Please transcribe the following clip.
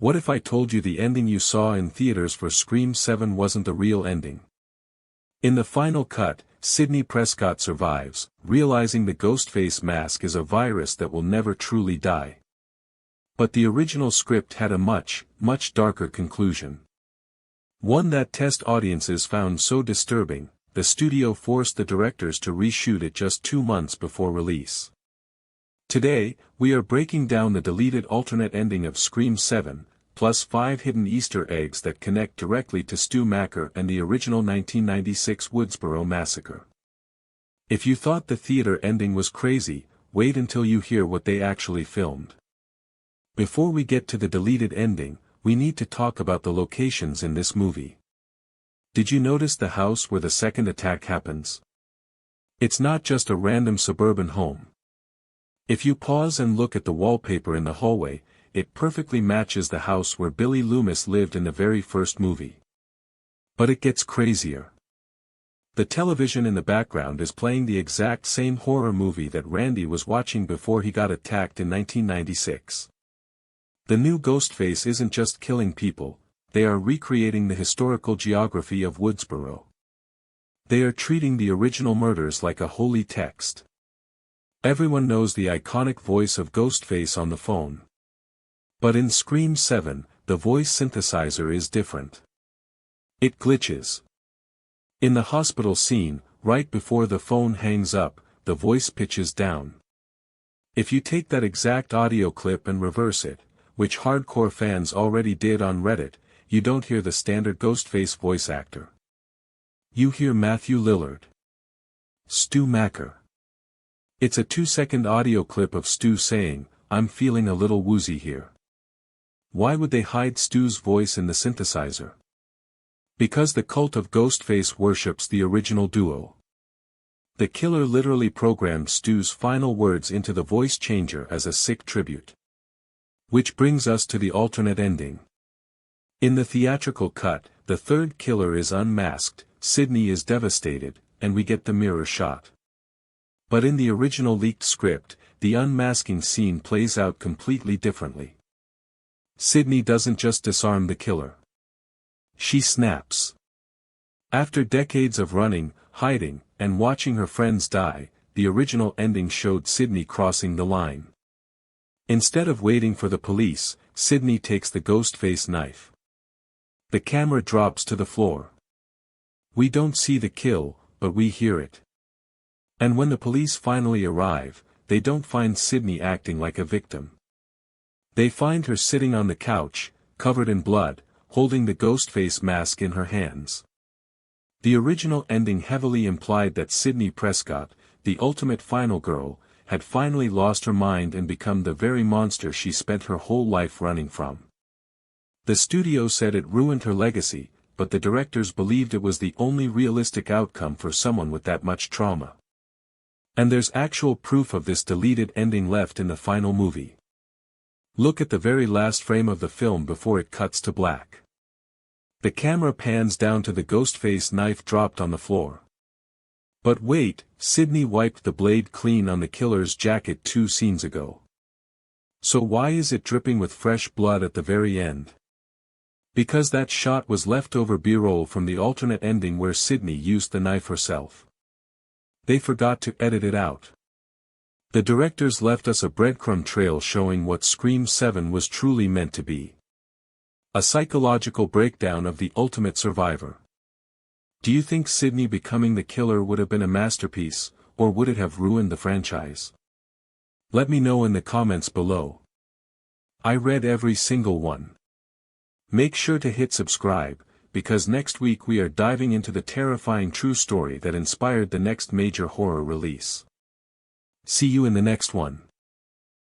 What if I told you the ending you saw in theaters for Scream 7 wasn't the real ending? In the final cut, Sidney Prescott survives, realizing the Ghostface mask is a virus that will never truly die. But the original script had a much darker conclusion. One that test audiences found so disturbing, the studio forced the directors to reshoot it just 2 months before release. Today, we are breaking down the deleted alternate ending of Scream 7, plus 5 hidden Easter eggs that connect directly to Stu Macher and the original 1996 Woodsboro massacre. If you thought the theater ending was crazy, wait until you hear what they actually filmed. Before we get to the deleted ending, we need to talk about the locations in this movie. Did you notice the house where the second attack happens? It's not just a random suburban home. If you pause and look at the wallpaper in the hallway, it perfectly matches the house where Billy Loomis lived in the very first movie. But it gets crazier. The television in the background is playing the exact same horror movie that Randy was watching before he got attacked in 1996. The new Ghostface isn't just killing people, they are recreating the historical geography of Woodsboro. They are treating the original murders like a holy text. Everyone knows the iconic voice of Ghostface on the phone. But in Scream 7, the voice synthesizer is different. It glitches. In the hospital scene, right before the phone hangs up, the voice pitches down. If you take that exact audio clip and reverse it, which hardcore fans already did on Reddit, you don't hear the standard Ghostface voice actor. You hear Matthew Lillard. Stu Macher. It's a 2-second audio clip of Stu saying, "I'm feeling a little woozy here." Why would they hide Stu's voice in the synthesizer? Because the cult of Ghostface worships the original duo. The killer literally programmed Stu's final words into the voice changer as a sick tribute. Which brings us to the alternate ending. In the theatrical cut, the third killer is unmasked, Sidney is devastated, and we get the mirror shot. But in the original leaked script, the unmasking scene plays out completely differently. Sidney doesn't just disarm the killer. She snaps. After decades of running, hiding, and watching her friends die, the original ending showed Sidney crossing the line. Instead of waiting for the police, Sidney takes the Ghostface knife. The camera drops to the floor. We don't see the kill, but we hear it. And when the police finally arrive, they don't find Sidney acting like a victim. They find her sitting on the couch, covered in blood, holding the Ghostface mask in her hands. The original ending heavily implied that Sidney Prescott, the ultimate final girl, had finally lost her mind and become the very monster she spent her whole life running from. The studio said it ruined her legacy, but the directors believed it was the only realistic outcome for someone with that much trauma. And there's actual proof of this deleted ending left in the final movie. Look at the very last frame of the film before it cuts to black. The camera pans down to the Ghostface knife dropped on the floor. But wait, Sidney wiped the blade clean on the killer's jacket 2 scenes ago. So why is it dripping with fresh blood at the very end? Because that shot was leftover B-roll from the alternate ending where Sidney used the knife herself. They forgot to edit it out. The directors left us a breadcrumb trail showing what Scream 7 was truly meant to be. A psychological breakdown of the ultimate survivor. Do you think Sidney becoming the killer would have been a masterpiece, or would it have ruined the franchise? Let me know in the comments below. I read every single one. Make sure to hit subscribe, because next week we are diving into the terrifying true story that inspired the next major horror release. See you in the next one.